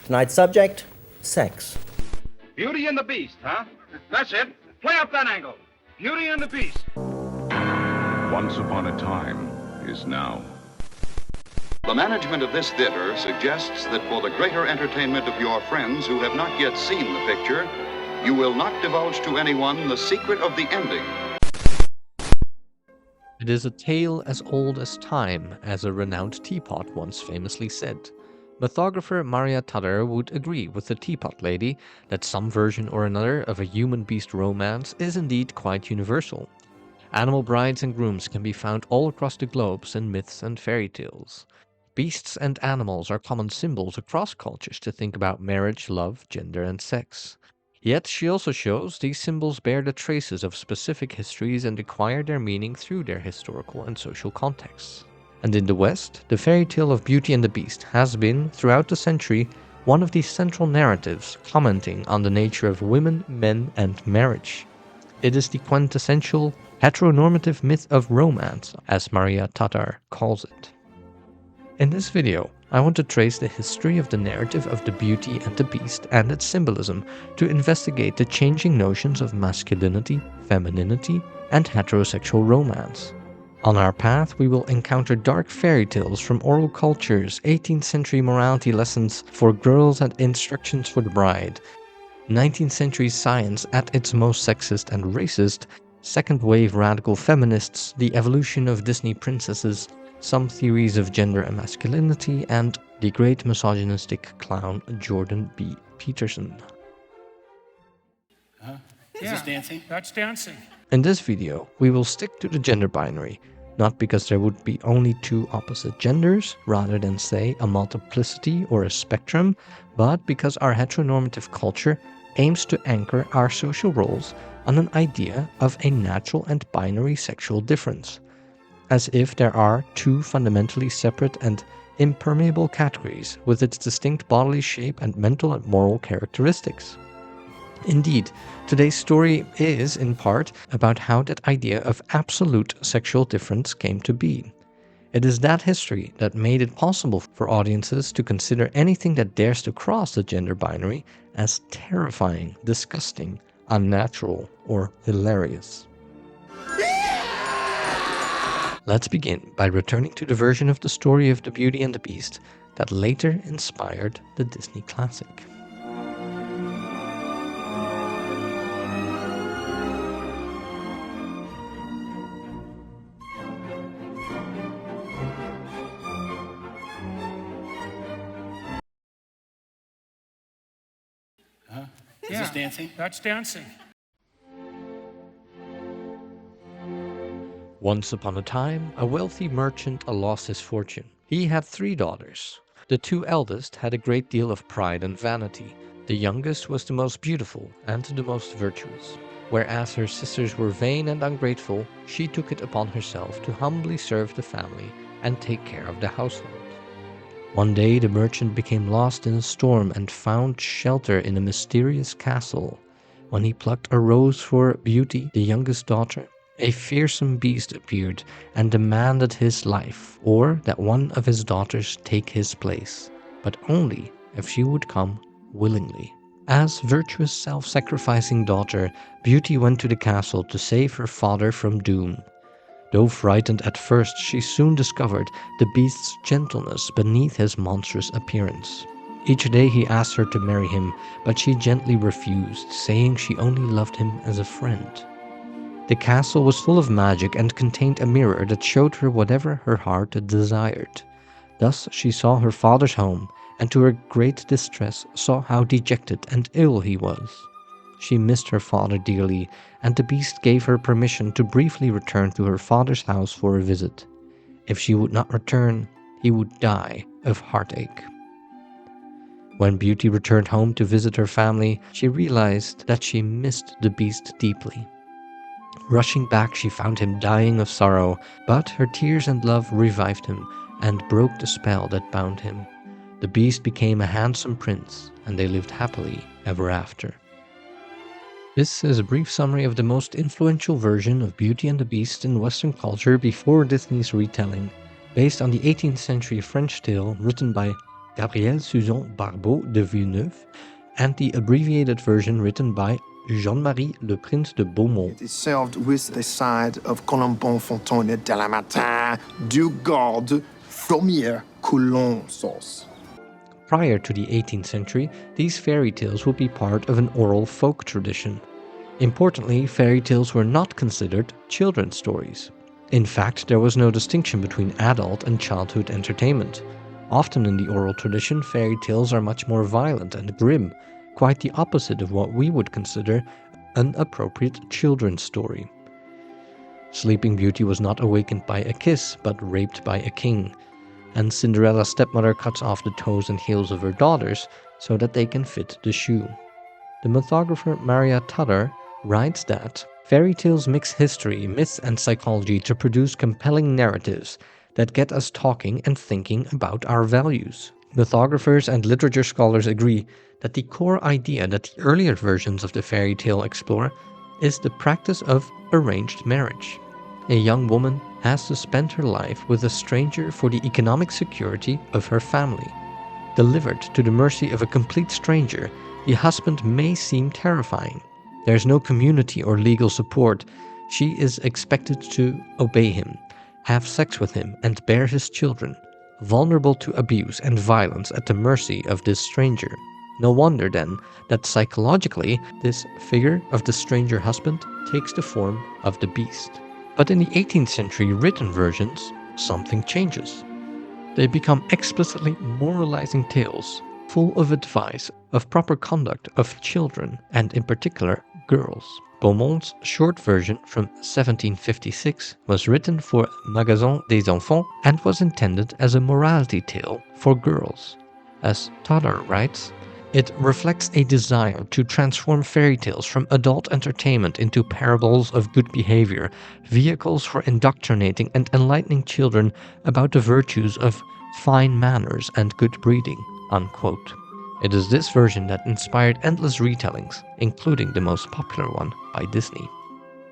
Tonight's subject, sex. Beauty and the Beast, huh? That's it. Play up that angle. Beauty and the Beast. Once upon a time is now. The management of this theater suggests that for the greater entertainment of your friends who have not yet seen the picture, you will not divulge to anyone the secret of the ending. It is a tale as old as time, as a renowned teapot once famously said. Mythographer Maria Tudor would agree with the teapot lady that some version or another of a human-beast romance is indeed quite universal. Animal brides and grooms can be found all across the globe in myths and fairy tales. Beasts and animals are common symbols across cultures to think about marriage, love, gender, and sex. Yet she also shows these symbols bear the traces of specific histories and acquire their meaning through their historical and social contexts. And in the West, the fairy tale of Beauty and the Beast has been, throughout the century, one of these central narratives commenting on the nature of women, men, and marriage. It is the quintessential heteronormative myth of romance, as Maria Tudor calls it. In this video, I want to trace the history of the narrative of the Beauty and the Beast and its symbolism to investigate the changing notions of masculinity, femininity, and heterosexual romance. On our path, we will encounter dark fairy tales from oral cultures, 18th century morality lessons for girls and instructions for the bride, 19th century science at its most sexist and racist, second wave radical feminists, the evolution of Disney princesses, some theories of gender and masculinity, and the great misogynistic clown Jordan B. Peterson. Is this dancing? That's dancing. In this video, we will stick to the gender binary, not because there would be only two opposite genders, rather than say a multiplicity or a spectrum, but because our heteronormative culture aims to anchor our social roles on an idea of a natural and binary sexual difference, as if there are two fundamentally separate and impermeable categories with its distinct bodily shape and mental and moral characteristics. Indeed, today's story is, in part, about how that idea of absolute sexual difference came to be. It is that history that made it possible for audiences to consider anything that dares to cross the gender binary as terrifying, disgusting, unnatural, or hilarious. Let's begin by returning to the version of the story of the Beauty and the Beast that later inspired the Disney classic. Is this dancing? That's dancing. Once upon a time, a wealthy merchant lost his fortune. He had 3 daughters. The 2 eldest had a great deal of pride and vanity. The youngest was the most beautiful and the most virtuous. Whereas her sisters were vain and ungrateful, she took it upon herself to humbly serve the family and take care of the household. One day the merchant became lost in a storm and found shelter in a mysterious castle. When he plucked a rose for Beauty, the youngest daughter, a fearsome beast appeared and demanded his life, or that one of his daughters take his place, but only if she would come willingly. As virtuous, self-sacrificing daughter, Beauty went to the castle to save her father from doom. Though frightened at first, she soon discovered the beast's gentleness beneath his monstrous appearance. Each day he asked her to marry him, but she gently refused, saying she only loved him as a friend. The castle was full of magic and contained a mirror that showed her whatever her heart desired. Thus she saw her father's home, and to her great distress saw how dejected and ill he was. She missed her father dearly, and the beast gave her permission to briefly return to her father's house for a visit. If she would not return, he would die of heartache. When Beauty returned home to visit her family, she realized that she missed the beast deeply. Rushing back, she found him dying of sorrow, but her tears and love revived him and broke the spell that bound him. The beast became a handsome prince, and they lived happily ever after. This is a brief summary of the most influential version of Beauty and the Beast in Western culture before Disney's retelling, based on the 18th century French tale written by Gabrielle Suzon Barbeau de Villeneuve, and the abbreviated version written by Jean-Marie Le Prince de Beaumont. It is served with the side of Colombo Fontaine de la Matin du Garde Frommière Coulon sauce. Prior to the 18th century, these fairy tales would be part of an oral folk tradition. Importantly, fairy tales were not considered children's stories. In fact, there was no distinction between adult and childhood entertainment. Often in the oral tradition, fairy tales are much more violent and grim, quite the opposite of what we would consider an appropriate children's story. Sleeping Beauty was not awakened by a kiss, but raped by a king. And Cinderella's stepmother cuts off the toes and heels of her daughters so that they can fit the shoe. The mythographer Maria Tudor writes that fairy tales mix history, myth, and psychology to produce compelling narratives that get us talking and thinking about our values. Mythographers and literature scholars agree that the core idea that the earlier versions of the fairy tale explore is the practice of arranged marriage. A young woman has to spend her life with a stranger for the economic security of her family. Delivered to the mercy of a complete stranger, the husband may seem terrifying. There is no community or legal support. She is expected to obey him, have sex with him, and bear his children, vulnerable to abuse and violence at the mercy of this stranger. No wonder, then, that psychologically, this figure of the stranger husband takes the form of the beast. But in the 18th century written versions, something changes. They become explicitly moralizing tales, full of advice of proper conduct of children, and in particular, girls. Beaumont's short version from 1756 was written for Magasin des Enfants and was intended as a morality tale for girls. As Tudor writes, it reflects a desire to transform fairy tales from adult entertainment into parables of good behavior, vehicles for indoctrinating and enlightening children about the virtues of fine manners and good breeding, unquote. It is this version that inspired endless retellings, including the most popular one by Disney.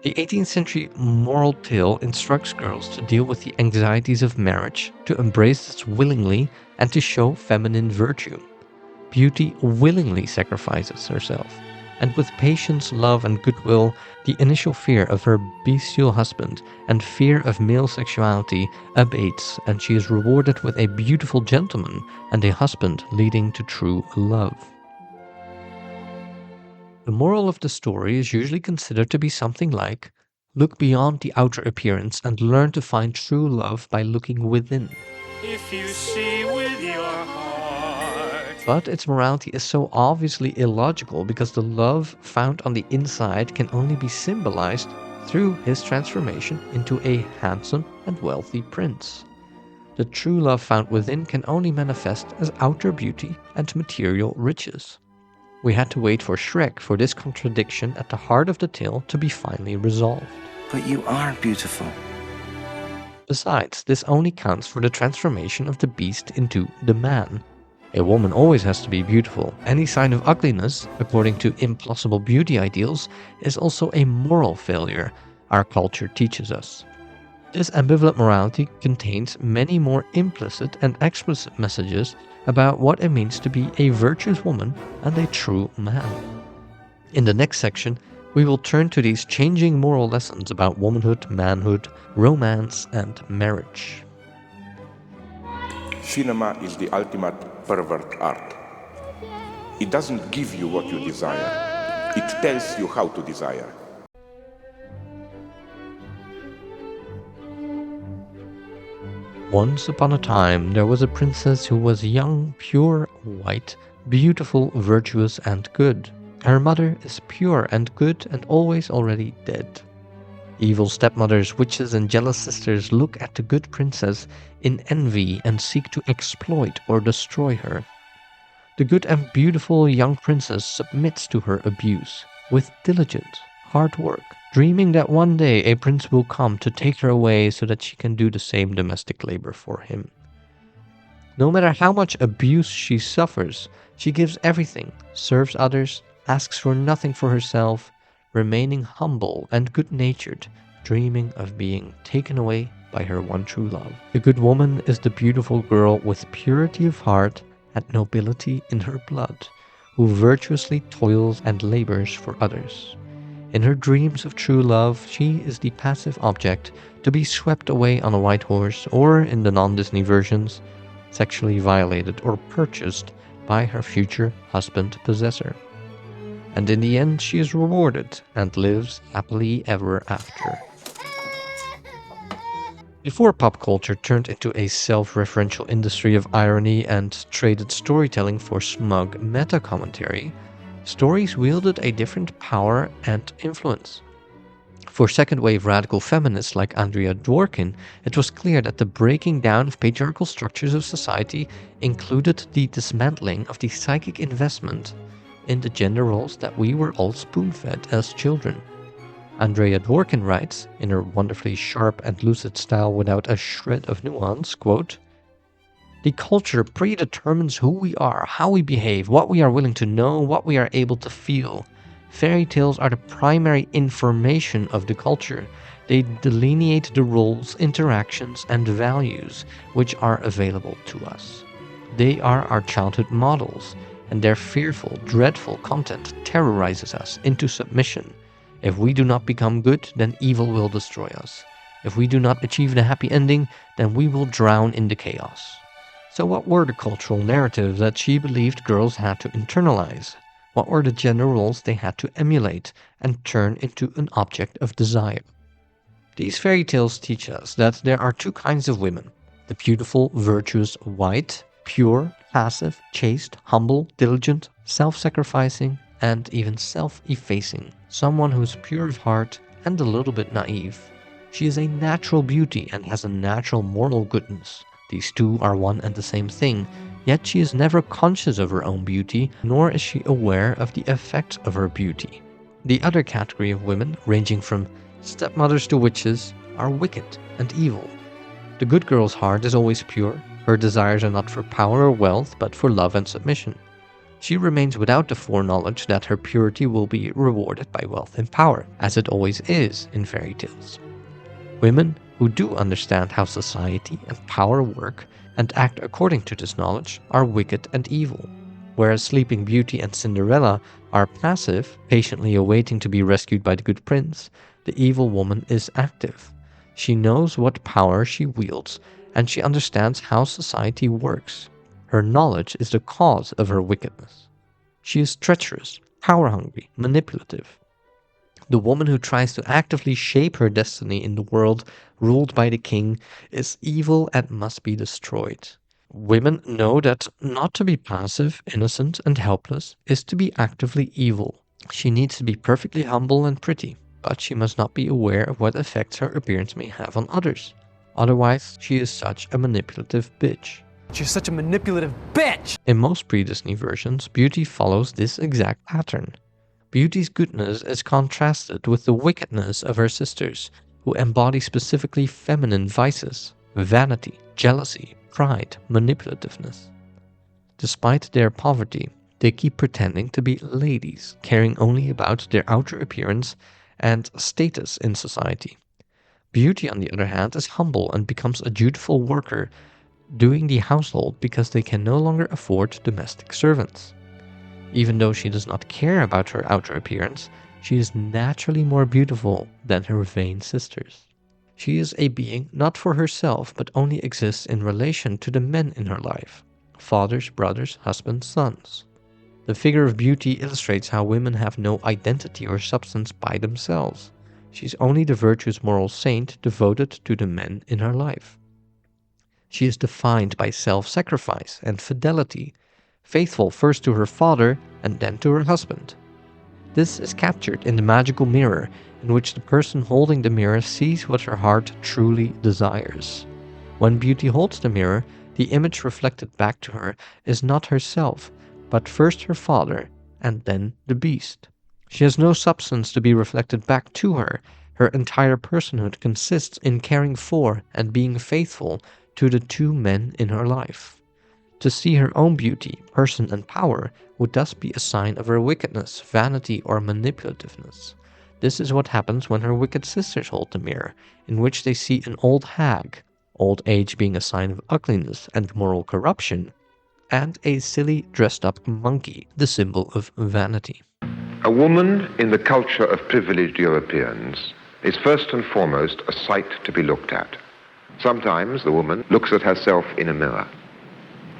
The 18th century moral tale instructs girls to deal with the anxieties of marriage, to embrace this willingly, and to show feminine virtue. Beauty willingly sacrifices herself, and with patience, love, and goodwill, the initial fear of her bestial husband and fear of male sexuality abates, and she is rewarded with a beautiful gentleman and a husband leading to true love. The moral of the story is usually considered to be something like, look beyond the outer appearance and learn to find true love by looking within. If you see with your heart. But its morality is so obviously illogical because the love found on the inside can only be symbolized through his transformation into a handsome and wealthy prince. The true love found within can only manifest as outer beauty and material riches. We had to wait for Shrek for this contradiction at the heart of the tale to be finally resolved. But you are beautiful. Besides, this only counts for the transformation of the beast into the man. A woman always has to be beautiful. Any sign of ugliness, according to implausible beauty ideals, is also a moral failure, our culture teaches us. This ambivalent morality contains many more implicit and explicit messages about what it means to be a virtuous woman and a true man. In the next section, we will turn to these changing moral lessons about womanhood, manhood, romance, and marriage. Cinema is the ultimate pervert art. It doesn't give you what you desire. It tells you how to desire. Once upon a time, there was a princess who was young, pure, white, beautiful, virtuous, and good. Her mother is pure and good and always already dead. Evil stepmothers, witches, and jealous sisters look at the good princess in envy and seek to exploit or destroy her. The good and beautiful young princess submits to her abuse with diligent, hard work, dreaming that one day a prince will come to take her away so that she can do the same domestic labor for him. No matter how much abuse she suffers, she gives everything, serves others, asks for nothing for herself, remaining humble and good-natured, dreaming of being taken away by her one true love. The good woman is the beautiful girl with purity of heart had nobility in her blood, who virtuously toils and labors for others. In her dreams of true love, she is the passive object to be swept away on a white horse, or in the non-Disney versions, sexually violated or purchased by her future husband possessor. And in the end, she is rewarded and lives happily ever after. Before pop culture turned into a self-referential industry of irony and traded storytelling for smug meta-commentary, stories wielded a different power and influence. For second-wave radical feminists like Andrea Dworkin, it was clear that the breaking down of patriarchal structures of society included the dismantling of the psychic investment in the gender roles that we were all spoon-fed as children. Andrea Dworkin writes, in her wonderfully sharp and lucid style without a shred of nuance, quote, "The culture predetermines who we are, how we behave, what we are willing to know, what we are able to feel. Fairy tales are the primary information of the culture. They delineate the roles, interactions, and values which are available to us. They are our childhood models, and their fearful, dreadful content terrorizes us into submission. If we do not become good, then evil will destroy us. If we do not achieve the happy ending, then we will drown in the chaos." So what were the cultural narratives that she believed girls had to internalize? What were the gender roles they had to emulate and turn into an object of desire? These fairy tales teach us that there are two kinds of women: the beautiful, virtuous, white, pure, passive, chaste, humble, diligent, self-sacrificing, and even self-effacing. Someone who's pure of heart and a little bit naive. She is a natural beauty and has a natural moral goodness. These two are one and the same thing, yet she is never conscious of her own beauty, nor is she aware of the effects of her beauty. The other category of women, ranging from stepmothers to witches, are wicked and evil. The good girl's heart is always pure. Her desires are not for power or wealth, but for love and submission. She remains without the foreknowledge that her purity will be rewarded by wealth and power, as it always is in fairy tales. Women who do understand how society and power work and act according to this knowledge are wicked and evil. Whereas Sleeping Beauty and Cinderella are passive, patiently awaiting to be rescued by the good prince, the evil woman is active. She knows what power she wields, and she understands how society works. Her knowledge is the cause of her wickedness. She is treacherous, power-hungry, manipulative. The woman who tries to actively shape her destiny in the world ruled by the king is evil and must be destroyed. Women know that not to be passive, innocent, and helpless is to be actively evil. She needs to be perfectly humble and pretty, but she must not be aware of what effects her appearance may have on others. Otherwise, she is such a manipulative bitch. You're such a manipulative bitch! In most pre-Disney versions, Beauty follows this exact pattern. Beauty's goodness is contrasted with the wickedness of her sisters, who embody specifically feminine vices: vanity, jealousy, pride, manipulativeness. Despite their poverty, they keep pretending to be ladies, caring only about their outer appearance and status in society. Beauty, on the other hand, is humble and becomes a dutiful worker, doing the household because they can no longer afford domestic servants. Even though she does not care about her outer appearance, she is naturally more beautiful than her vain sisters. She is a being not for herself, but only exists in relation to the men in her life: fathers, brothers, husbands, sons. The figure of Beauty illustrates how women have no identity or substance by themselves. She is only the virtuous moral saint devoted to the men in her life. She is defined by self-sacrifice and fidelity, faithful first to her father and then to her husband. This is captured in the magical mirror, in which the person holding the mirror sees what her heart truly desires. When Beauty holds the mirror, the image reflected back to her is not herself, but first her father and then the beast. She has no substance to be reflected back to her. Her entire personhood consists in caring for and being faithful to the two men in her life. To see her own beauty, person, and power would thus be a sign of her wickedness, vanity, or manipulativeness. This is what happens when her wicked sisters hold the mirror, in which they see an old hag, old age being a sign of ugliness and moral corruption, and a silly dressed-up monkey, the symbol of vanity. A woman in the culture of privileged Europeans is first and foremost a sight to be looked at. Sometimes the woman looks at herself in a mirror,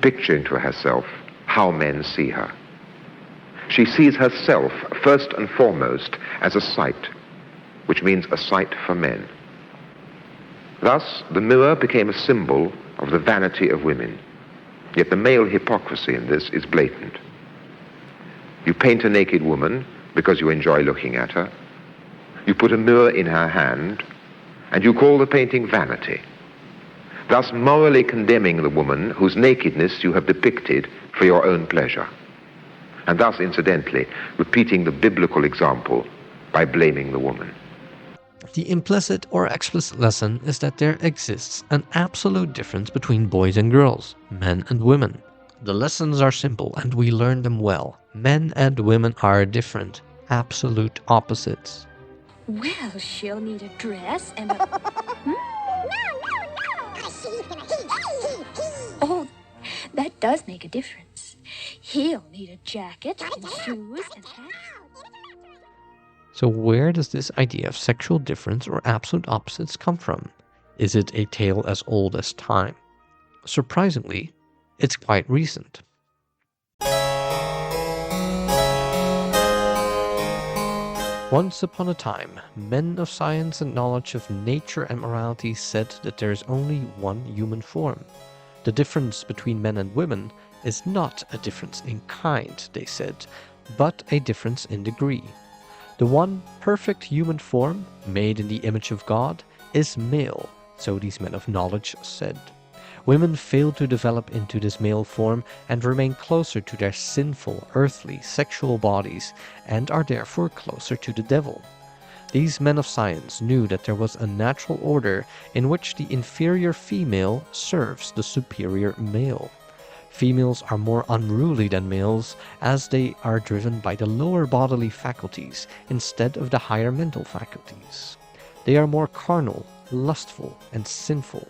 picturing to herself how men see her. She sees herself first and foremost as a sight, which means a sight for men. Thus, the mirror became a symbol of the vanity of women. Yet the male hypocrisy in this is blatant. You paint a naked woman because you enjoy looking at her. You put a mirror in her hand, and you call the painting vanity, thus morally condemning the woman whose nakedness you have depicted for your own pleasure, and thus, incidentally, repeating the biblical example by blaming the woman. The implicit or explicit lesson is that there exists an absolute difference between boys and girls, men and women. The lessons are simple and we learn them well. Men and women are different, absolute opposites. Well, she'll need a dress and a... Oh, that does make a difference. He'll need a jacket and shoes and hat. So where does this idea of sexual difference or absolute opposites come from? Is it a tale as old as time? Surprisingly, it's quite recent. Once upon a time, men of science and knowledge of nature and morality said that there is only one human form. The difference between men and women is not a difference in kind, they said, but a difference in degree. The one perfect human form, made in the image of God, is male, so these men of knowledge said. Women fail to develop into this male form and remain closer to their sinful, earthly, sexual bodies, and are therefore closer to the devil. These men of science knew that there was a natural order in which the inferior female serves the superior male. Females are more unruly than males, as they are driven by the lower bodily faculties instead of the higher mental faculties. They are more carnal, lustful, and sinful.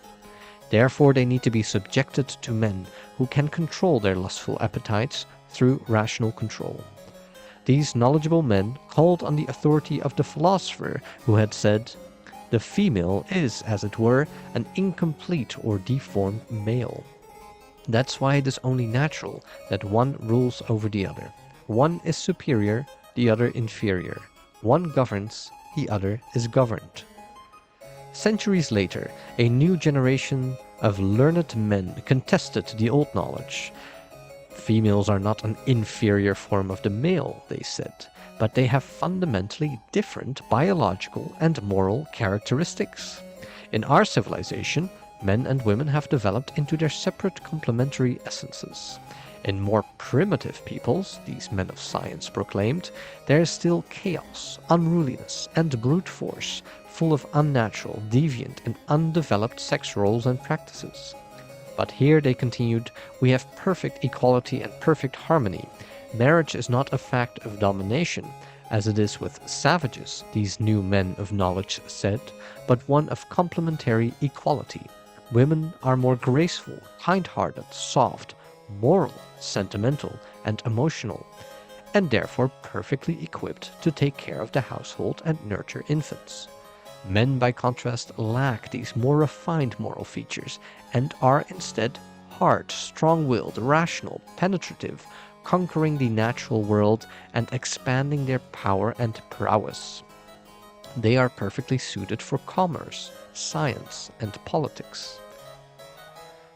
Therefore, they need to be subjected to men who can control their lustful appetites through rational control. These knowledgeable men called on the authority of the philosopher who had said, "The female is, as it were, an incomplete or deformed male. That's why it is only natural that one rules over the other. One is superior, the other inferior. One governs, the other is governed." Centuries later, a new generation of learned men contested the old knowledge. Females are not an inferior form of the male, they said, but they have fundamentally different biological and moral characteristics. In our civilization, men and women have developed into their separate complementary essences. In more primitive peoples, these men of science proclaimed, there is still chaos, unruliness, and brute force, full of unnatural, deviant, and undeveloped sex roles and practices. But here, they continued, we have perfect equality and perfect harmony. Marriage is not a fact of domination, as it is with savages, these new men of knowledge said, but one of complementary equality. Women are more graceful, kind-hearted, soft, moral, sentimental, and emotional, and therefore perfectly equipped to take care of the household and nurture infants. Men, by contrast, lack these more refined moral features and are instead hard, strong-willed, rational, penetrative, conquering the natural world and expanding their power and prowess. They are perfectly suited for commerce, science, and politics.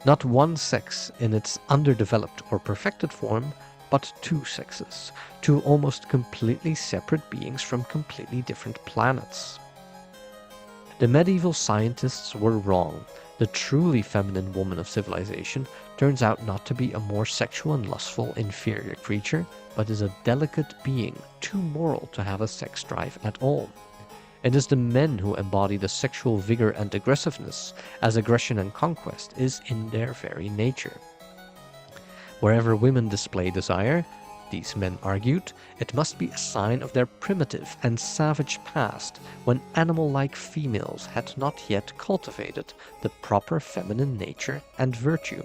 Not one sex in its underdeveloped or perfected form, but two sexes, two almost completely separate beings from completely different planets. The medieval scientists were wrong. The truly feminine woman of civilization turns out not to be a more sexual and lustful inferior creature, but is a delicate being, too moral to have a sex drive at all. It is the men who embody the sexual vigor and aggressiveness, as aggression and conquest is in their very nature. Wherever women display desire, these men argued, it must be a sign of their primitive and savage past, when animal-like females had not yet cultivated the proper feminine nature and virtue.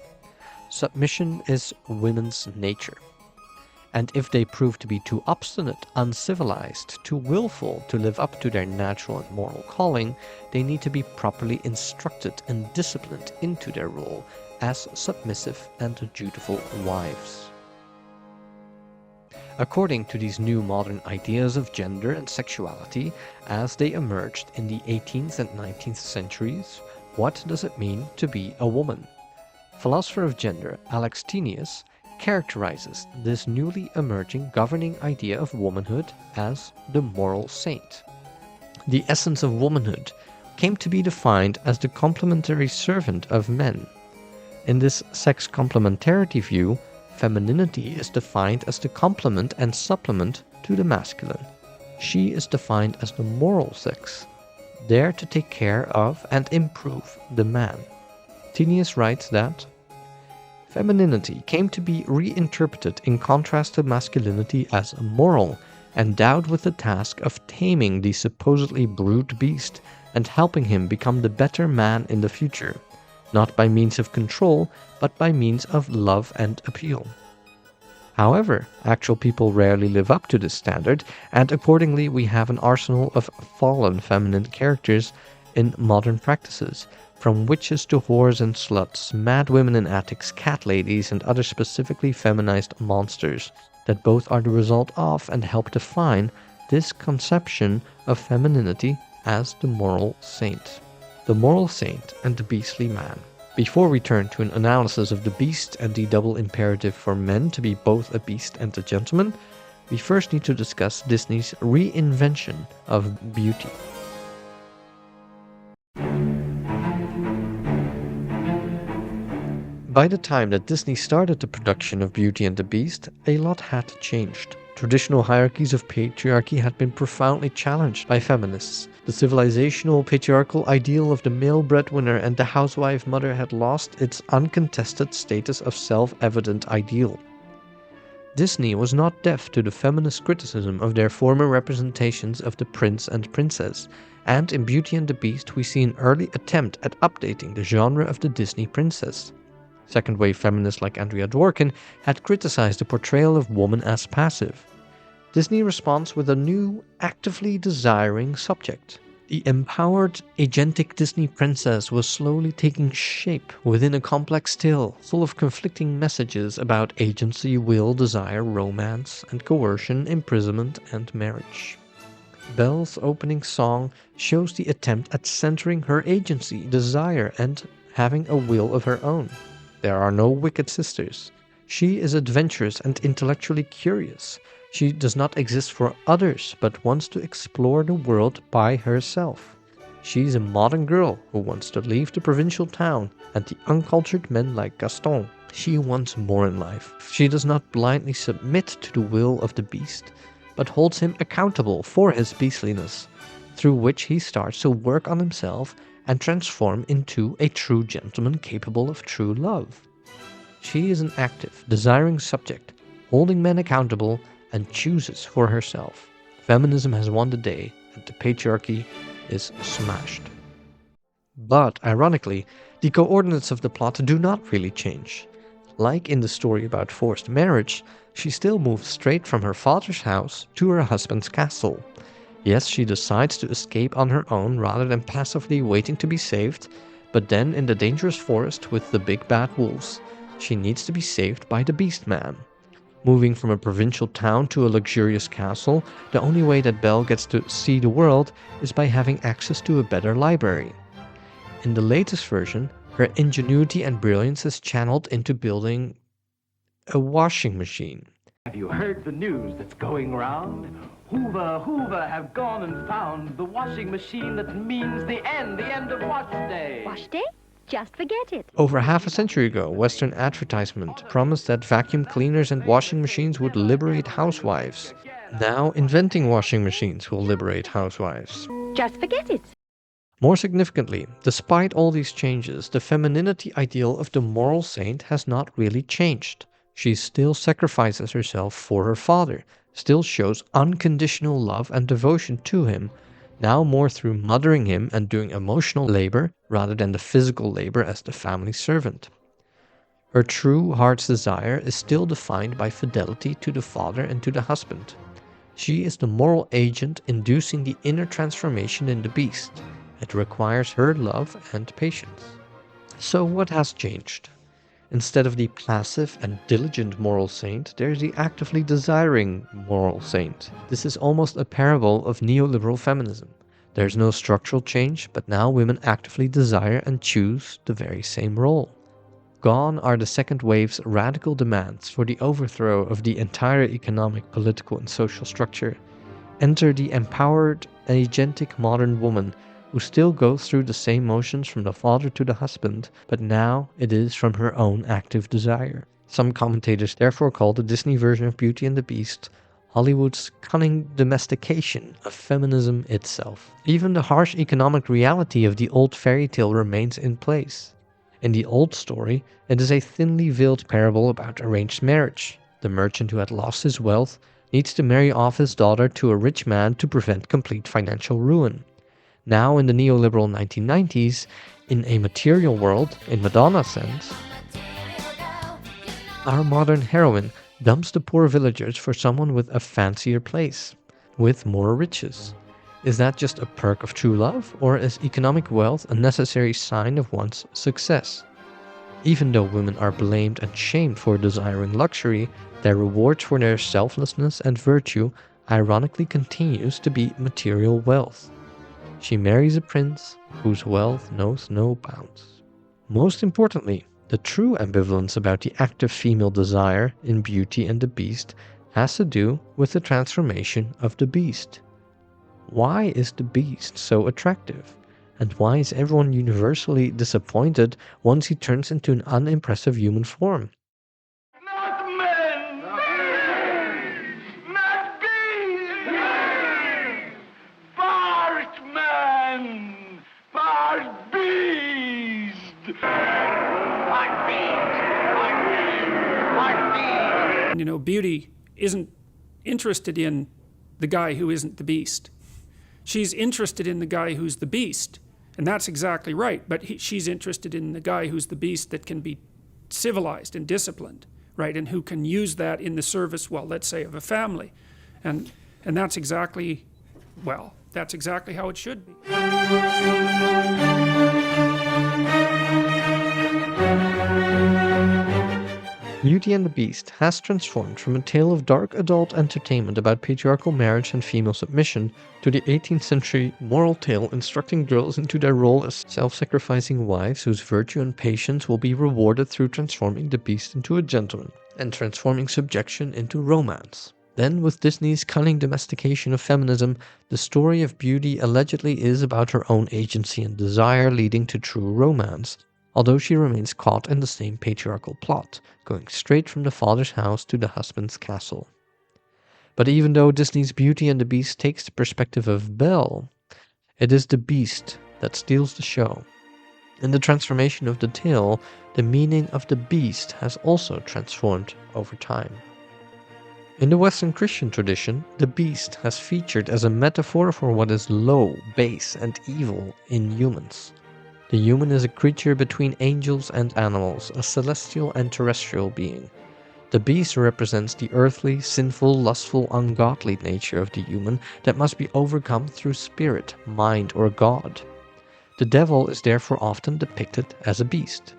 submission is women's nature. And if they prove to be too obstinate, uncivilized, too willful to live up to their natural and moral calling, they need to be properly instructed and disciplined into their role as submissive and dutiful wives. According to these new modern ideas of gender and sexuality as they emerged in the 18th and 19th centuries, what does it mean to be a woman? Philosopher of gender Alexithenius characterizes this newly emerging governing idea of womanhood as the moral saint. The essence of womanhood came to be defined as the complementary servant of men. In this sex complementarity view, femininity is defined as the complement and supplement to the masculine. She is defined as the moral sex, there to take care of and improve the man. Tenius writes that femininity came to be reinterpreted in contrast to masculinity as moral, endowed with the task of taming the supposedly brute beast and helping him become the better man in the future, not by means of control, but by means of love and appeal. However, actual people rarely live up to this standard, and accordingly we have an arsenal of fallen feminine characters in modern practices, from witches to whores and sluts, mad women in attics, cat ladies, and other specifically feminized monsters, that both are the result of and help define this conception of femininity as the moral saint. The moral saint and the beastly man. Before we turn to an analysis of the beast and the double imperative for men to be both a beast and a gentleman, we first need to discuss Disney's reinvention of beauty. By the time that Disney started the production of Beauty and the Beast, a lot had changed. Traditional hierarchies of patriarchy had been profoundly challenged by feminists. The civilizational patriarchal ideal of the male breadwinner and the housewife mother had lost its uncontested status of self-evident ideal. Disney was not deaf to the feminist criticism of their former representations of the prince and princess, and in Beauty and the Beast we see an early attempt at updating the genre of the Disney princess. Second-wave feminists like Andrea Dworkin had criticized the portrayal of woman as passive. Disney responds with a new, actively desiring subject. The empowered, agentic Disney princess was slowly taking shape within a complex tale full of conflicting messages about agency, will, desire, romance, and coercion, imprisonment, and marriage. Belle's opening song shows the attempt at centering her agency, desire, and having a will of her own. There are no wicked sisters. She is adventurous and intellectually curious. She does not exist for others, but wants to explore the world by herself. She's a modern girl who wants to leave the provincial town and the uncultured men like Gaston. She wants more in life. She does not blindly submit to the will of the beast, but holds him accountable for his beastliness, through which he starts to work on himself and transform into a true gentleman capable of true love. She is an active, desiring subject, holding men accountable, and chooses for herself. Feminism has won the day, and the patriarchy is smashed. But, ironically, the coordinates of the plot do not really change. Like in the story about forced marriage, she still moves straight from her father's house to her husband's castle. Yes, she decides to escape on her own rather than passively waiting to be saved, but then in the dangerous forest with the big bad wolves, she needs to be saved by the Beast Man. Moving from a provincial town to a luxurious castle, the only way that Belle gets to see the world is by having access to a better library. In the latest version, her ingenuity and brilliance is channeled into building a washing machine. Have you heard the news that's going round? Hoover have gone and found the washing machine that means the end of wash day. Wash day? Just forget it. Over half a century ago, Western advertisement promised that vacuum cleaners and washing machines would liberate housewives. Now, inventing washing machines will liberate housewives. Just forget it. More significantly, despite all these changes, the femininity ideal of the moral saint has not really changed. She still sacrifices herself for her father, still shows unconditional love and devotion to him, now more through mothering him and doing emotional labor rather than the physical labor as the family servant. Her true heart's desire is still defined by fidelity to the father and to the husband. She is the moral agent inducing the inner transformation in the beast. It requires her love and patience. So what has changed? Instead of the passive and diligent moral saint, there is the actively desiring moral saint. This is almost a parable of neoliberal feminism. There is no structural change, but now women actively desire and choose the very same role. Gone are the second wave's radical demands for the overthrow of the entire economic, political, and social structure. Enter the empowered, agentic modern woman who still goes through the same motions from the father to the husband, but now it is from her own active desire. Some commentators therefore call the Disney version of Beauty and the Beast Hollywood's cunning domestication of feminism itself. Even the harsh economic reality of the old fairy tale remains in place. In the old story, it is a thinly veiled parable about arranged marriage. The merchant who had lost his wealth needs to marry off his daughter to a rich man to prevent complete financial ruin. Now in the neoliberal 1990s, in a material world, in Madonna's sense, our modern heroine dumps the poor villagers for someone with a fancier place, with more riches. Is that just a perk of true love, or is economic wealth a necessary sign of one's success? Even though women are blamed and shamed for desiring luxury, their reward for their selflessness and virtue ironically continues to be material wealth. She marries a prince whose wealth knows no bounds. Most importantly, the true ambivalence about the active female desire in Beauty and the Beast has to do with the transformation of the beast. Why is the beast so attractive? And why is everyone universally disappointed once he turns into an unimpressive human form? Not men! Not bees! Part man! Part beast! Part beast! Part beast! Part beast! You know, Beauty isn't interested in the guy who isn't the beast. She's interested in the guy who's the beast. And that's exactly right. But she's interested in the guy who's the beast that can be civilized and disciplined, right? And who can use that in the service, well, let's say, of a family. And that's exactly, well, that's exactly how it should be. Beauty and the Beast has transformed from a tale of dark adult entertainment about patriarchal marriage and female submission to the 18th century moral tale instructing girls into their role as self-sacrificing wives whose virtue and patience will be rewarded through transforming the beast into a gentleman and transforming subjection into romance. Then, with Disney's cunning domestication of feminism, the story of Beauty allegedly is about her own agency and desire leading to true romance, although she remains caught in the same patriarchal plot, going straight from the father's house to the husband's castle. But even though Disney's Beauty and the Beast takes the perspective of Belle, it is the beast that steals the show. In the transformation of the tale, the meaning of the beast has also transformed over time. In the Western Christian tradition, the beast has featured as a metaphor for what is low, base, and evil in humans. The human is a creature between angels and animals, a celestial and terrestrial being. The beast represents the earthly, sinful, lustful, ungodly nature of the human that must be overcome through spirit, mind, or God. The devil is therefore often depicted as a beast.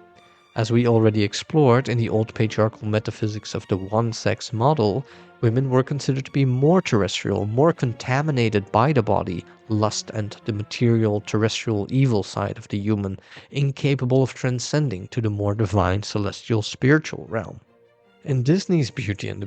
As we already explored in the old patriarchal metaphysics of the one-sex model, women were considered to be more terrestrial, more contaminated by the body, lust, and the material, terrestrial, evil side of the human, incapable of transcending to the more divine, celestial, spiritual realm. In Disney's Beauty and the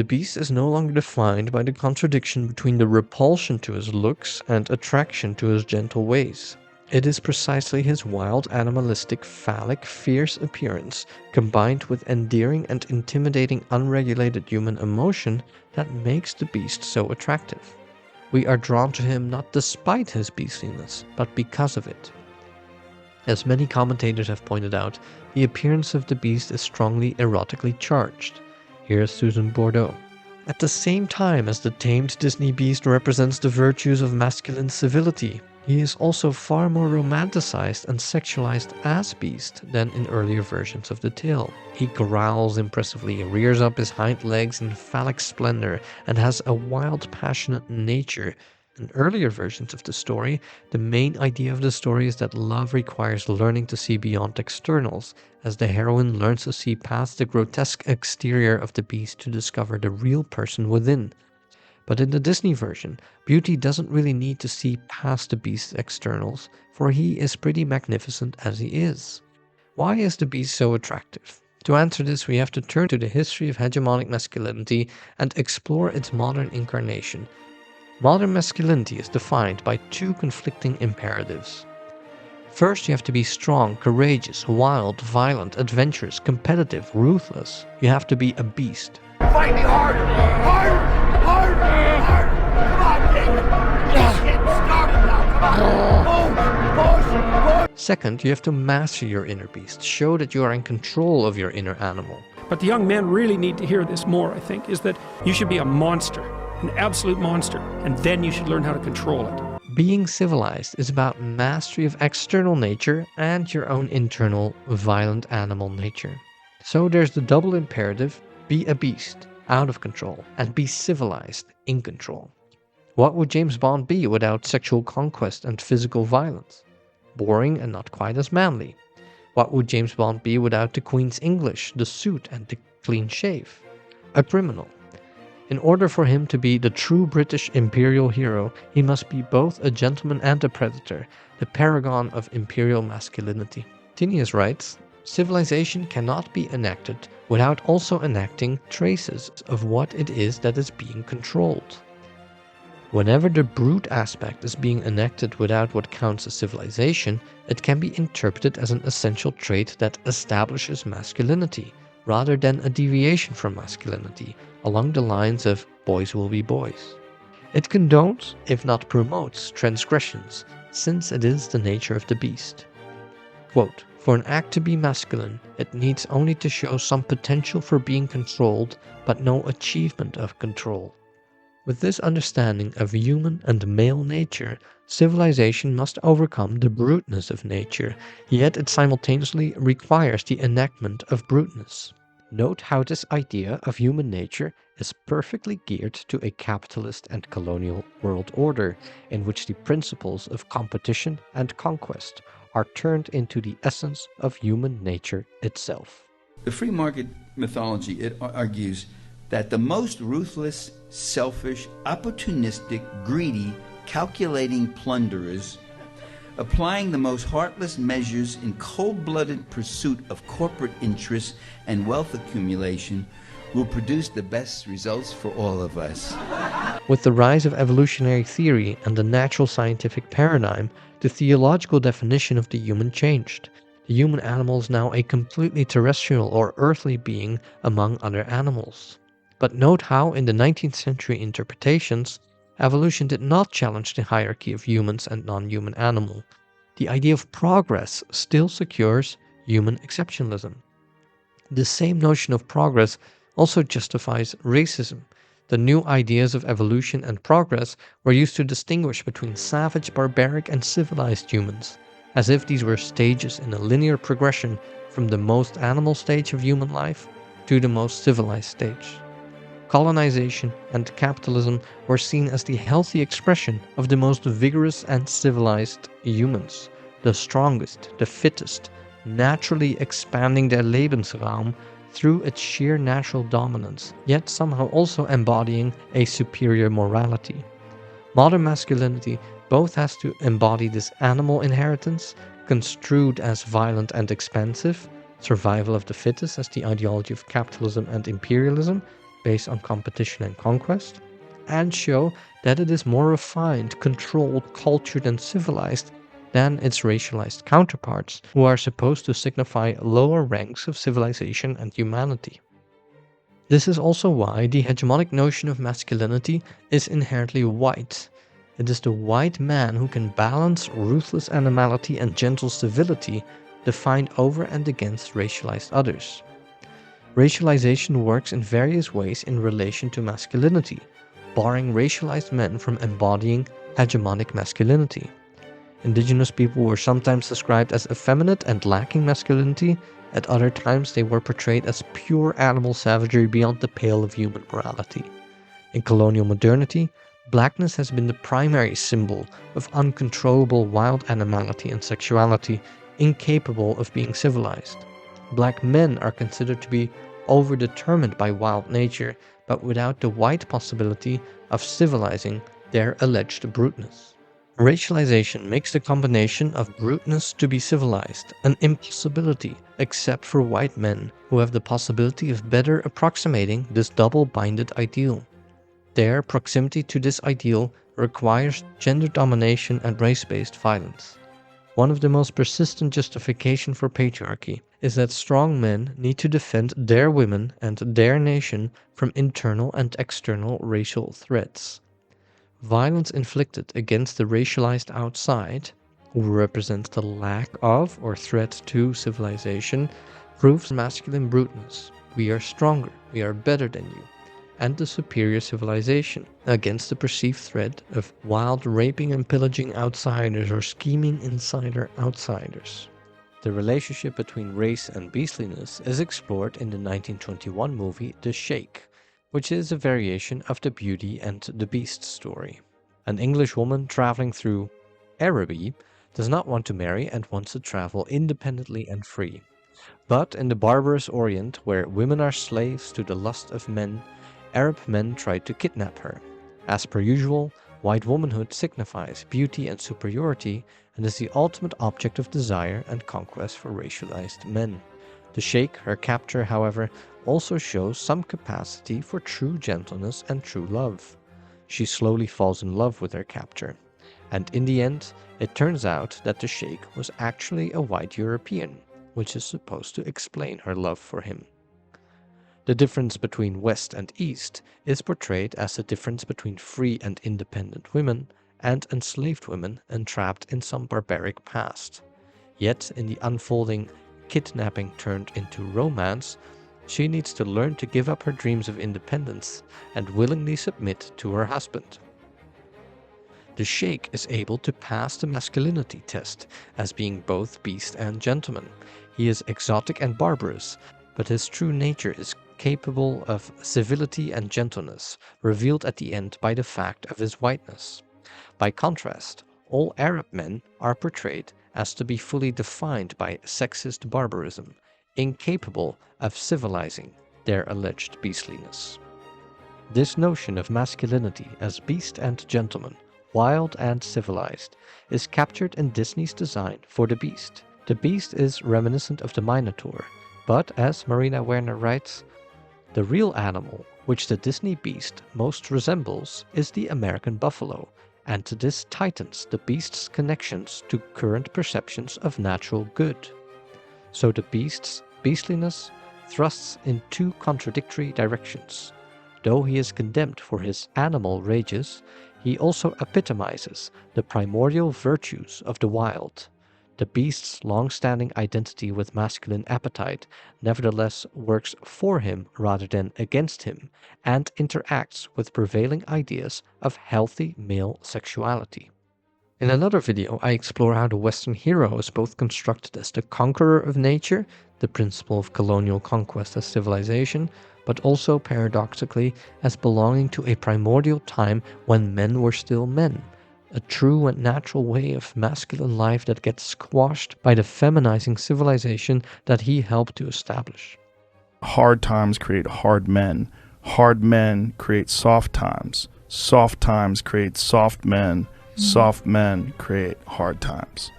Beast is no longer defined by the contradiction between the repulsion to his looks and attraction to his gentle ways. It is precisely his wild, animalistic, phallic, fierce appearance, combined with endearing and intimidating unregulated human emotion, that makes the beast so attractive. We are drawn to him not despite his beastliness, but because of it. As many commentators have pointed out, the appearance of the beast is strongly erotically charged. Here's Susan Bordeaux. At the same time as the tamed Disney beast represents the virtues of masculine civility, He is also far more romanticized and sexualized as Beast than in earlier versions of the tale. He growls impressively, rears up his hind legs in phallic splendor, and has a wild, passionate nature. In earlier versions of the story, the main idea of the story is that love requires learning to see beyond externals, as the heroine learns to see past the grotesque exterior of the beast to discover the real person within. But in the Disney version, Beauty doesn't really need to see past the beast's externals, for he is pretty magnificent as he is. Why is the beast so attractive? To answer this, we have to turn to the history of hegemonic masculinity and explore its modern incarnation. Modern masculinity is defined by two conflicting imperatives. First, you have to be strong, courageous, wild, violent, adventurous, competitive, ruthless. You have to be a beast. Fight me harder! Harder! Harder! Harder! Come on, David! Just getting started now! Come on! Push! Second, you have to master your inner beast. Show that you are in control of your inner animal. But the young men really need to hear this more, I think, is that you should be a monster, an absolute monster, and then you should learn how to control it. Being civilized is about mastery of external nature and your own internal, violent animal nature. So there's the double imperative: be a beast, out of control, and be civilized, in control. What would James Bond be without sexual conquest and physical violence? Boring and not quite as manly. What would James Bond be without the Queen's English, the suit, and the clean shave? A criminal. In order for him to be the true British imperial hero, he must be both a gentleman and a predator, the paragon of imperial masculinity. Tinius writes, civilization cannot be enacted without also enacting traces of what it is that is being controlled. Whenever the brute aspect is being enacted without what counts as civilization, it can be interpreted as an essential trait that establishes masculinity, rather than a deviation from masculinity, along the lines of boys will be boys. It condones, if not promotes, transgressions, since it is the nature of the beast. Quote, for an act to be masculine, it needs only to show some potential for being controlled, but no achievement of control. With this understanding of human and male nature, civilization must overcome the bruteness of nature, yet it simultaneously requires the enactment of bruteness. Note how this idea of human nature is perfectly geared to a capitalist and colonial world order, in which the principles of competition and conquest are turned into the essence of human nature itself. The free market mythology, it argues that the most ruthless, selfish, opportunistic, greedy, calculating plunderers, applying the most heartless measures in cold-blooded pursuit of corporate interests and wealth accumulation, will produce the best results for all of us. With the rise of evolutionary theory and the natural scientific paradigm, the theological definition of the human changed. The human animal is now a completely terrestrial or earthly being among other animals. But note how, in the 19th century interpretations, evolution did not challenge the hierarchy of humans and non-human animal. The idea of progress still secures human exceptionalism. The same notion of progress also justifies racism. The new ideas of evolution and progress were used to distinguish between savage, barbaric, and civilized humans, as if these were stages in a linear progression from the most animal stage of human life to the most civilized stage. Colonization and capitalism were seen as the healthy expression of the most vigorous and civilized humans, the strongest, the fittest, naturally expanding their Lebensraum through its sheer natural dominance, yet somehow also embodying a superior morality. Modern masculinity both has to embody this animal inheritance, construed as violent and expansive, survival of the fittest as the ideology of capitalism and imperialism, based on competition and conquest, and show that it is more refined, controlled, cultured, and civilized than its racialized counterparts, who are supposed to signify lower ranks of civilization and humanity. This is also why the hegemonic notion of masculinity is inherently white. It is the white man who can balance ruthless animality and gentle civility, defined over and against racialized others. Racialization works in various ways in relation to masculinity, barring racialized men from embodying hegemonic masculinity. Indigenous people were sometimes described as effeminate and lacking masculinity. At other times, they were portrayed as pure animal savagery beyond the pale of human morality. In colonial modernity, blackness has been the primary symbol of uncontrollable wild animality and sexuality, incapable of being civilized. Black men are considered to be overdetermined by wild nature, but without the wide possibility of civilizing their alleged bruteness. Racialization makes the combination of bruteness to be civilized an impossibility, except for white men who have the possibility of better approximating this double-binded ideal. Their proximity to this ideal requires gender domination and race-based violence. One of the most persistent justifications for patriarchy is that strong men need to defend their women and their nation from internal and external racial threats. Violence inflicted against the racialized outside, who represents the lack of or threat to civilization, proves masculine bruteness. We are stronger, we are better than you, and the superior civilization against the perceived threat of wild raping and pillaging outsiders or scheming insider outsiders. The relationship between race and beastliness is explored in the 1921 movie The Sheikh, which is a variation of the Beauty and the Beast story. An English woman traveling through Araby does not want to marry and wants to travel independently and free. But in the barbarous Orient, where women are slaves to the lust of men, Arab men tried to kidnap her. As per usual, white womanhood signifies beauty and superiority and is the ultimate object of desire and conquest for racialized men. The Sheikh, her captor, however, also shows some capacity for true gentleness and true love. She slowly falls in love with her captor, and in the end, it turns out that the Sheikh was actually a white European, which is supposed to explain her love for him. The difference between West and East is portrayed as the difference between free and independent women and enslaved women entrapped in some barbaric past. Yet, in the unfolding kidnapping turned into romance, she needs to learn to give up her dreams of independence and willingly submit to her husband. The Sheikh is able to pass the masculinity test as being both beast and gentleman. He is exotic and barbarous, but his true nature is capable of civility and gentleness, revealed at the end by the fact of his whiteness. By contrast, all Arab men are portrayed as to be fully defined by sexist barbarism, incapable of civilizing their alleged beastliness. This notion of masculinity as beast and gentleman, wild and civilized, is captured in Disney's design for the Beast. The Beast is reminiscent of the Minotaur, but as Marina Werner writes, the real animal which the Disney Beast most resembles is the American buffalo, and to this tightens the Beast's connections to current perceptions of natural good. So the Beast's beastliness thrusts in two contradictory directions. Though he is condemned for his animal rages, he also epitomizes the primordial virtues of the wild. The Beast's long-standing identity with masculine appetite nevertheless works for him rather than against him, and interacts with prevailing ideas of healthy male sexuality. In another video, I explore how the Western hero is both constructed as the conqueror of nature, the principle of colonial conquest as civilization, but also paradoxically as belonging to a primordial time when men were still men. A true and natural way of masculine life that gets squashed by the feminizing civilization that he helped to establish. Hard times create hard men. Hard men create soft times. Soft times create soft men. Soft men create hard times.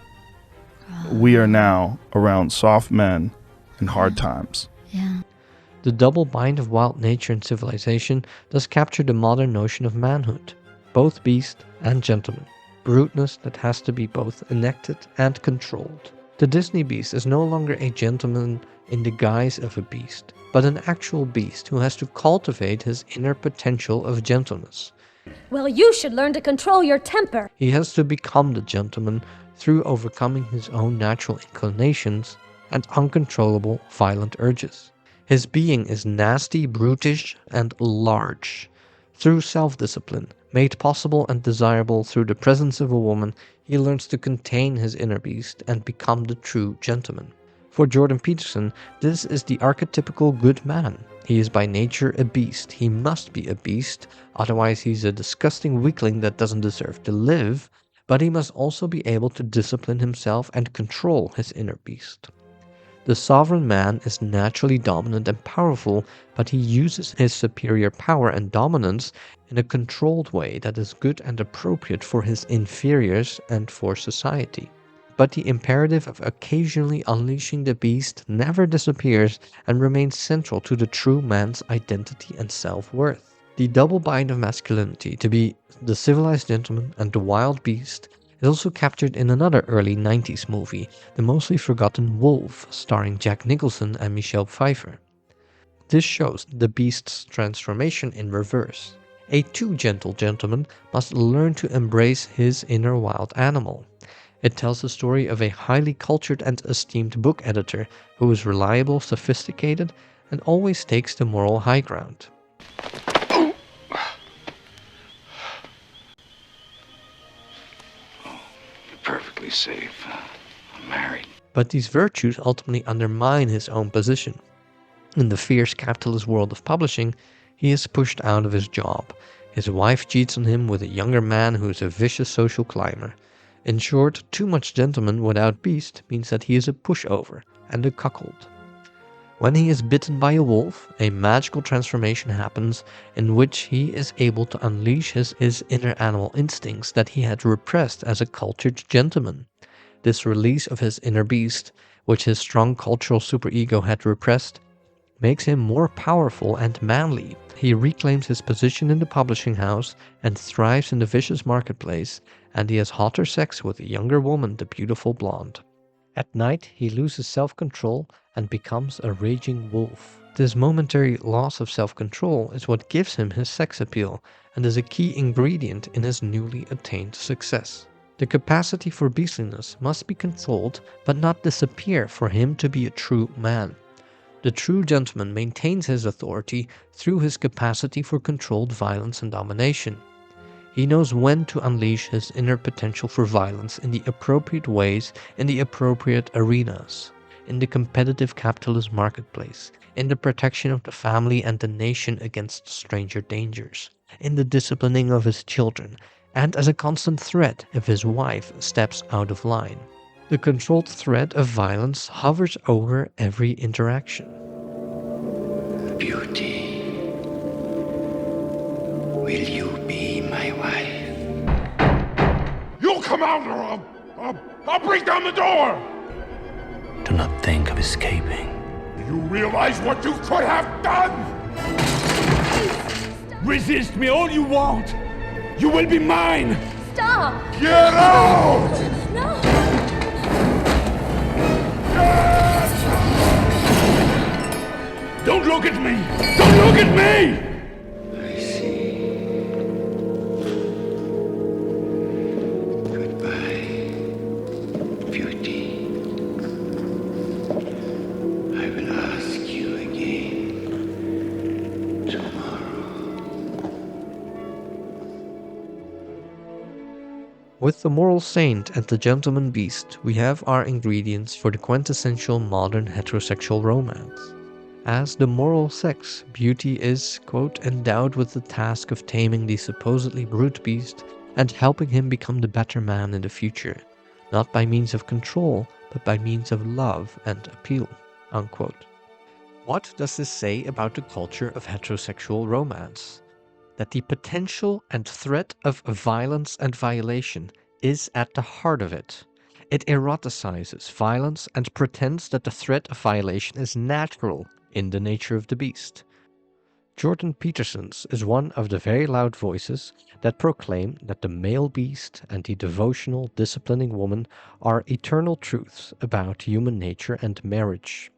We are now around soft men and hard times. Yeah. The double bind of wild nature and civilization does capture the modern notion of manhood, both beast and gentleman, bruteness that has to be both enacted and controlled. The Disney Beast is no longer a gentleman in the guise of a beast, but an actual beast who has to cultivate his inner potential of gentleness. Well, you should learn to control your temper. He has to become the gentleman through overcoming his own natural inclinations and uncontrollable violent urges. His being is nasty, brutish, and large. Through self-discipline, Made possible and desirable through the presence of a woman, he learns to contain his inner beast and become the true gentleman. For Jordan Peterson, this is the archetypical good man. He is by nature a beast. He must be a beast, otherwise he's a disgusting weakling that doesn't deserve to live, but he must also be able to discipline himself and control his inner beast. The sovereign man is naturally dominant and powerful, but he uses his superior power and dominance in a controlled way that is good and appropriate for his inferiors and for society. But the imperative of occasionally unleashing the beast never disappears and remains central to the true man's identity and self-worth. The double bind of masculinity, to be the civilized gentleman and the wild beast, is also captured in another early 90s movie, the mostly forgotten Wolf, starring Jack Nicholson and Michelle Pfeiffer. This shows the beast's transformation in reverse. A too gentle gentleman must learn to embrace his inner wild animal. It tells the story of a highly cultured and esteemed book editor who is reliable, sophisticated, and always takes the moral high ground. Perfectly safe. I'm married. But these virtues ultimately undermine his own position. In the fierce capitalist world of publishing, he is pushed out of his job. His wife cheats on him with a younger man who is a vicious social climber. In short, too much gentleman without beast means that he is a pushover and a cuckold. When he is bitten by a wolf, a magical transformation happens in which he is able to unleash his inner animal instincts that he had repressed as a cultured gentleman. This release of his inner beast, which his strong cultural superego had repressed, makes him more powerful and manly. He reclaims his position in the publishing house and thrives in the vicious marketplace, and he has hotter sex with a younger woman, the beautiful blonde. At night, he loses self-control and becomes a raging wolf. This momentary loss of self-control is what gives him his sex appeal and is a key ingredient in his newly attained success. The capacity for beastliness must be controlled but not disappear for him to be a true man. The true gentleman maintains his authority through his capacity for controlled violence and domination. He knows when to unleash his inner potential for violence in the appropriate ways, in the appropriate arenas, in the competitive capitalist marketplace, in the protection of the family and the nation against stranger dangers, in the disciplining of his children, and as a constant threat if his wife steps out of line. The controlled threat of violence hovers over every interaction. Beauty, will you be my wife? You'll come out or I'll break down the door! Do not think of escaping. Do you realize what you could have done? Resist me all you want. You will be mine. Stop! Get out! No! Don't look at me! Don't look at me! I see. Goodbye, beauty. I will ask you again tomorrow. With the moral saint and the gentleman beast, we have our ingredients for the quintessential modern heterosexual romance. As the moral sex, beauty is, quote, endowed with the task of taming the supposedly brute beast and helping him become the better man in the future, not by means of control, but by means of love and appeal, unquote. What does this say about the culture of heterosexual romance? That the potential and threat of violence and violation is at the heart of it. It eroticizes violence and pretends that the threat of violation is natural in the nature of the beast. Jordan Peterson's is one of the very loud voices that proclaim that the male beast and the devotional, disciplining woman are eternal truths about human nature and marriage.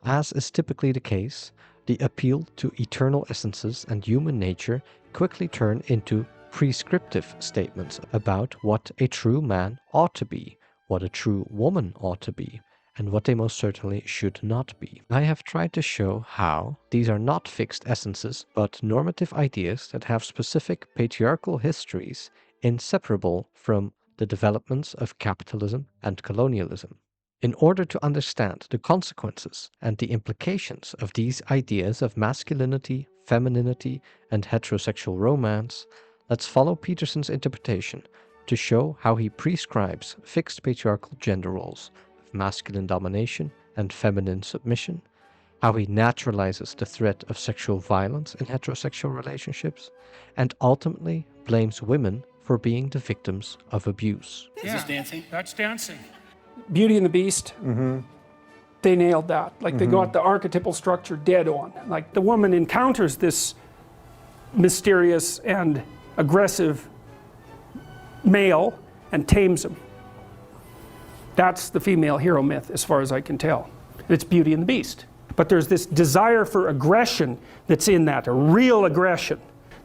As is typically the case, the appeal to eternal essences and human nature quickly turn into prescriptive statements about what a true man ought to be, what a true woman ought to be, and what they most certainly should not be. I have tried to show how these are not fixed essences, but normative ideas that have specific patriarchal histories inseparable from the developments of capitalism and colonialism. In order to understand the consequences and the implications of these ideas of masculinity, femininity, and heterosexual romance, let's follow Peterson's interpretation to show how he prescribes fixed patriarchal gender roles of masculine domination and feminine submission, how he naturalizes the threat of sexual violence in heterosexual relationships, and ultimately blames women for being the victims of abuse. Is this dancing? That's dancing. Beauty and the Beast, they nailed that. Like, they got the archetypal structure dead on. Like, the woman encounters this mysterious and aggressive male and tames him. That's the female hero myth, as far as I can tell. It's Beauty and the Beast. But there's this desire for aggression that's in that, a real aggression.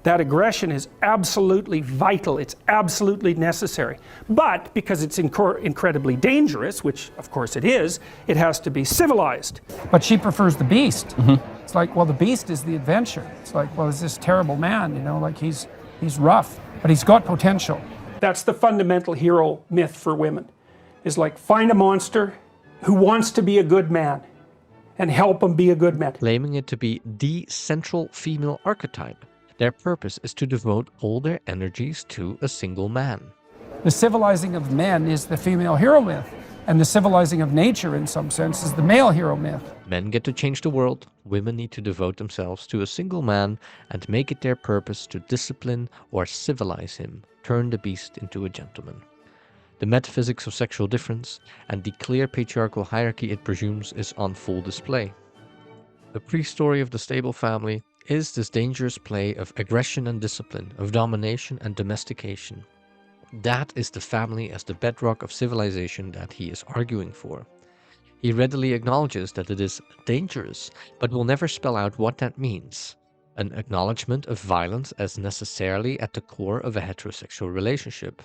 That aggression is absolutely vital, it's absolutely necessary. But because it's incredibly dangerous, which of course it is, it has to be civilized. But she prefers the Beast. It's like, well, the Beast is the adventure. It's like, well, is this terrible man, you know, like he's rough, but he's got potential. That's the fundamental hero myth for women, is like, find a monster who wants to be a good man and help him be a good man. Claiming it to be the central female archetype, their purpose is to devote all their energies to a single man. The civilizing of men is the female hero myth, and the civilizing of nature, in some sense, is the male hero myth. Men get to change the world, women need to devote themselves to a single man and make it their purpose to discipline or civilize him, turn the beast into a gentleman. The metaphysics of sexual difference and the clear patriarchal hierarchy it presumes is on full display. The pre-story of the stable family is this dangerous play of aggression and discipline, of domination and domestication. That is the family as the bedrock of civilization that he is arguing for. He readily acknowledges that it is dangerous, but will never spell out what that means. An acknowledgement of violence as necessarily at the core of a heterosexual relationship.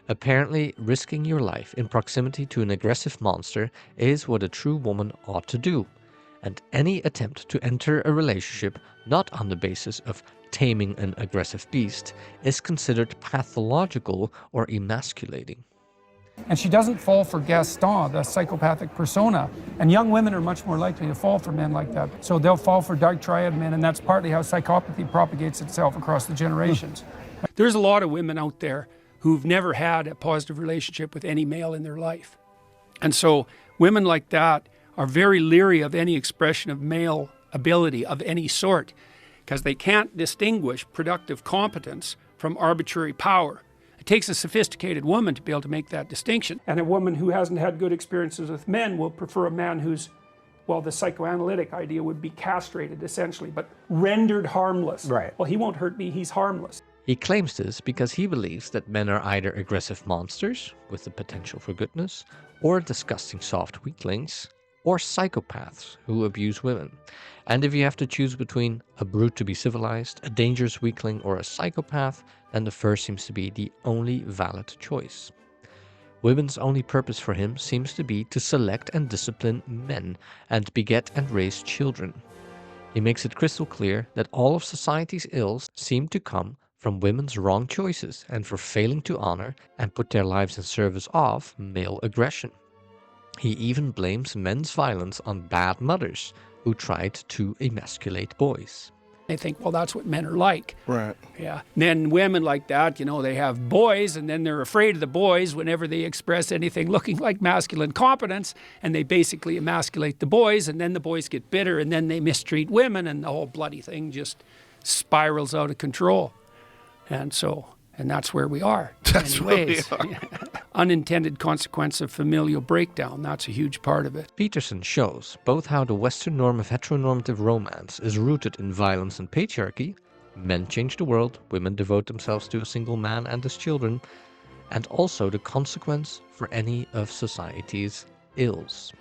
Apparently, risking your life in proximity to an aggressive monster is what a true woman ought to do. And any attempt to enter a relationship not on the basis of taming an aggressive beast is considered pathological or emasculating. And she doesn't fall for Gaston, the psychopathic persona. And young women are much more likely to fall for men like that. So they'll fall for dark triad men, and that's partly how psychopathy propagates itself across the generations. There's a lot of women out there who've never had a positive relationship with any male in their life. And so women like that are very leery of any expression of male ability of any sort, because they can't distinguish productive competence from arbitrary power. It takes a sophisticated woman to be able to make that distinction. And a woman who hasn't had good experiences with men will prefer a man who's, well, the psychoanalytic idea would be castrated essentially, but rendered harmless. Right. Well, he won't hurt me, he's harmless. He claims this because he believes that men are either aggressive monsters with the potential for goodness, or disgusting soft weaklings, or psychopaths who abuse women. And if you have to choose between a brute to be civilized, a dangerous weakling, or a psychopath, then the first seems to be the only valid choice. Women's only purpose for him seems to be to select and discipline men and beget and raise children. He makes it crystal clear that all of society's ills seem to come from women's wrong choices and for failing to honor and put their lives in service of male aggression. He even blames men's violence on bad mothers who tried to emasculate boys. They think, well, that's what men are like. Right. Yeah. And then women like that, you know, they have boys, and then they're afraid of the boys whenever they express anything looking like masculine competence, and they basically emasculate the boys, and then the boys get bitter, and then they mistreat women, and the whole bloody thing just spirals out of control. And that's where we are. That's where we are. Unintended consequence of familial breakdown. That's a huge part of it. Peterson shows both how the Western norm of heteronormative romance is rooted in violence and patriarchy, men change the world, women devote themselves to a single man and his children, and also the consequence for any of society's ills.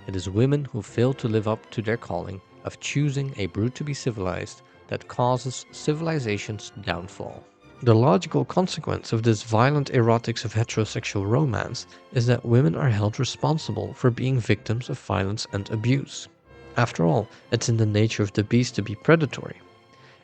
It is women who fail to live up to their calling of choosing a brute to be civilized that causes civilization's downfall. The logical consequence of this violent erotics of heterosexual romance is that women are held responsible for being victims of violence and abuse. After all, it's in the nature of the beast to be predatory.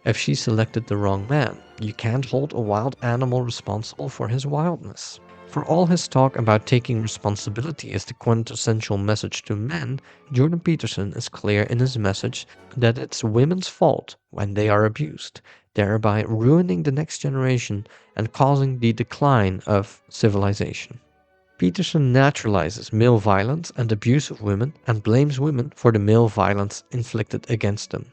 If she selected the wrong man, you can't hold a wild animal responsible for his wildness. For all his talk about taking responsibility as the quintessential message to men, Jordan Peterson is clear in his message that it's women's fault when they are abused, thereby ruining the next generation and causing the decline of civilization. Peterson naturalizes male violence and abuse of women and blames women for the male violence inflicted against them.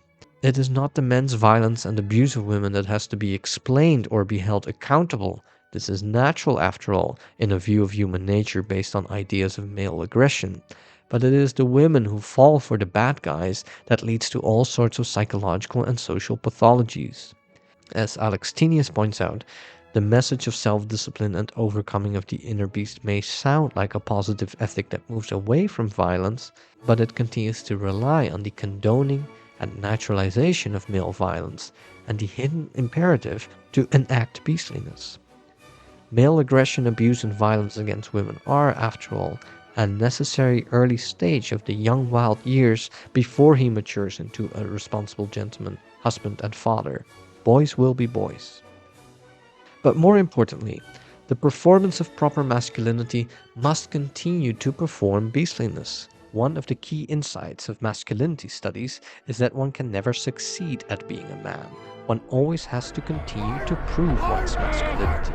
It is not the men's violence and abuse of women that has to be explained or be held accountable. This is natural after all, in a view of human nature based on ideas of male aggression. But it is the women who fall for the bad guys that leads to all sorts of psychological and social pathologies. As Alex Tenius points out, the message of self-discipline and overcoming of the inner beast may sound like a positive ethic that moves away from violence, but it continues to rely on the condoning and naturalization of male violence and the hidden imperative to enact beastliness. Male aggression, abuse, and violence against women are, after all, a necessary early stage of the young wild years before he matures into a responsible gentleman, husband, and father. Boys will be boys. But more importantly, the performance of proper masculinity must continue to perform beastliness. One of the key insights of masculinity studies is that one can never succeed at being a man. One always has to continue to prove one's masculinity.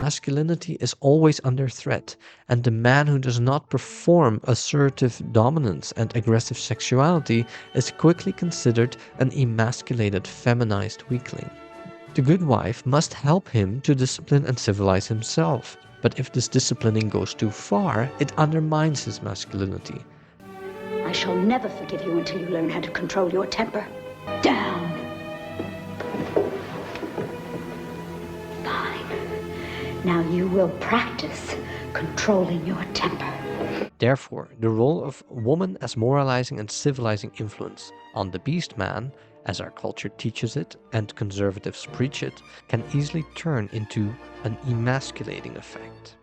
Masculinity is always under threat, and the man who does not perform assertive dominance and aggressive sexuality is quickly considered an emasculated, feminized weakling. The good wife must help him to discipline and civilize himself, but if this disciplining goes too far, it undermines his masculinity. I shall never forgive you until you learn how to control your temper. Down! Fine. Now you will practice controlling your temper. Therefore, the role of woman as moralizing and civilizing influence on the beast man, as our culture teaches it and conservatives preach it, can easily turn into an emasculating effect.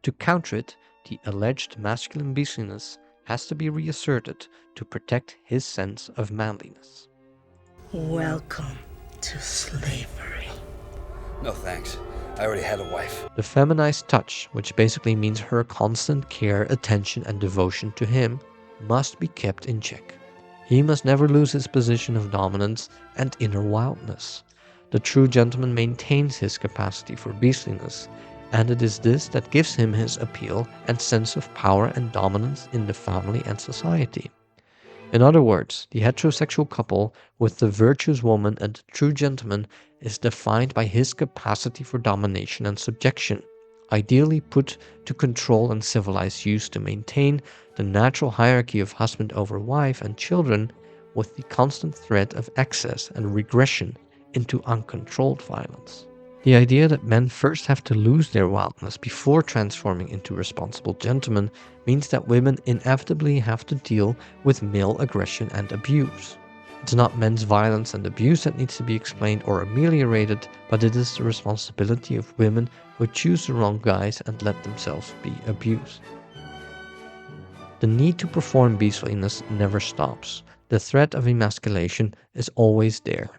To counter it, the alleged masculine beastliness has to be reasserted to protect his sense of manliness. Welcome to slavery. No thanks. I already had a wife. The feminized touch, which basically means her constant care, attention, and devotion to him, must be kept in check. He must never lose his position of dominance and inner wildness. The true gentleman maintains his capacity for beastliness, and it is this that gives him his appeal and sense of power and dominance in the family and society. In other words, the heterosexual couple with the virtuous woman and the true gentleman is defined by his capacity for domination and subjection, ideally put to control and civilize use to maintain the natural hierarchy of husband over wife and children, with the constant threat of excess and regression into uncontrolled violence. The idea that men first have to lose their wildness before transforming into responsible gentlemen means that women inevitably have to deal with male aggression and abuse. It's not men's violence and abuse that needs to be explained or ameliorated, but it is the responsibility of women who choose the wrong guys and let themselves be abused. The need to perform beastliness never stops. The threat of emasculation is always there.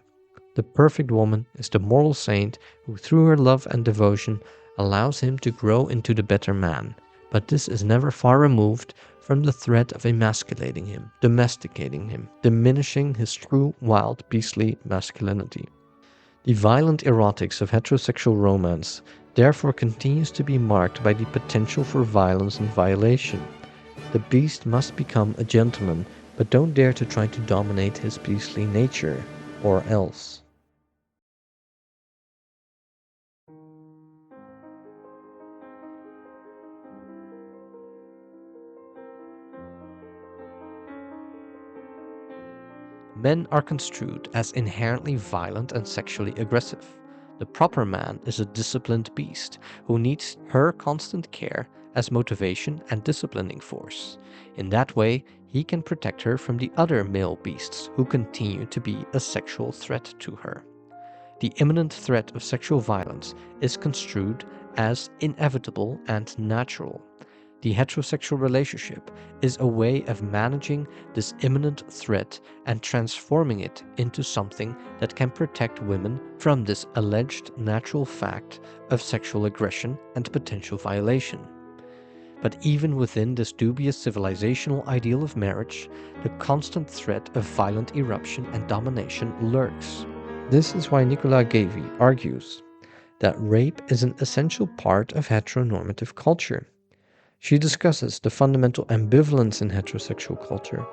The perfect woman is the moral saint who, through her love and devotion, allows him to grow into the better man, but this is never far removed from the threat of emasculating him, domesticating him, diminishing his true, wild, beastly masculinity. The violent erotics of heterosexual romance therefore continues to be marked by the potential for violence and violation. The beast must become a gentleman, but don't dare to try to dominate his beastly nature, or else. Men are construed as inherently violent and sexually aggressive. The proper man is a disciplined beast who needs her constant care as motivation and disciplining force. In that way, he can protect her from the other male beasts who continue to be a sexual threat to her. The imminent threat of sexual violence is construed as inevitable and natural. The heterosexual relationship is a way of managing this imminent threat and transforming it into something that can protect women from this alleged natural fact of sexual aggression and potential violation. But even within this dubious civilizational ideal of marriage, the constant threat of violent eruption and domination lurks. This is why Nicolas Gavy argues that rape is an essential part of heteronormative culture. She discusses the fundamental ambivalence in heterosexual culture.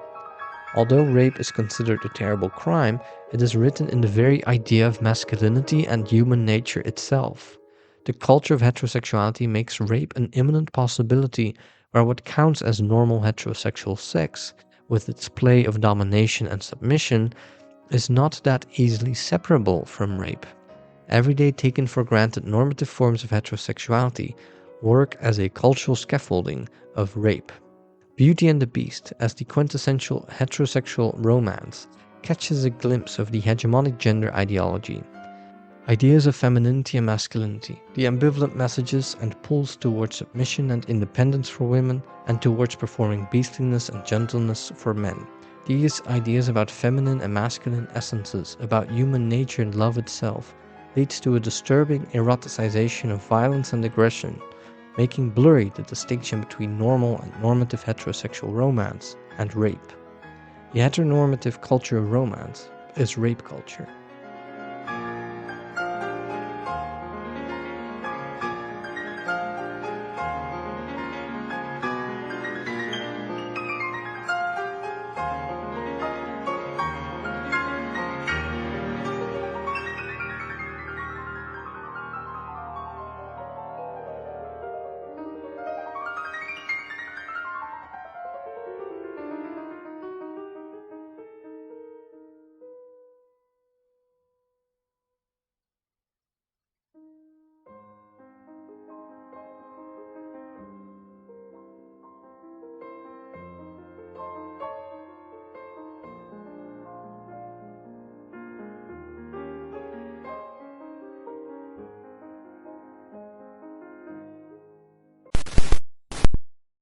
Although rape is considered a terrible crime, it is written in the very idea of masculinity and human nature itself. The culture of heterosexuality makes rape an imminent possibility where what counts as normal heterosexual sex, with its play of domination and submission, is not that easily separable from rape. Everyday taken for granted normative forms of heterosexuality work as a cultural scaffolding of rape. Beauty and the Beast, as the quintessential heterosexual romance, catches a glimpse of the hegemonic gender ideology. Ideas of femininity and masculinity, the ambivalent messages and pulls towards submission and independence for women and towards performing beastliness and gentleness for men. These ideas about feminine and masculine essences, about human nature and love itself, leads to a disturbing eroticization of violence and aggression, making blurry the distinction between normal and normative heterosexual romance and rape. The heteronormative culture of romance is rape culture.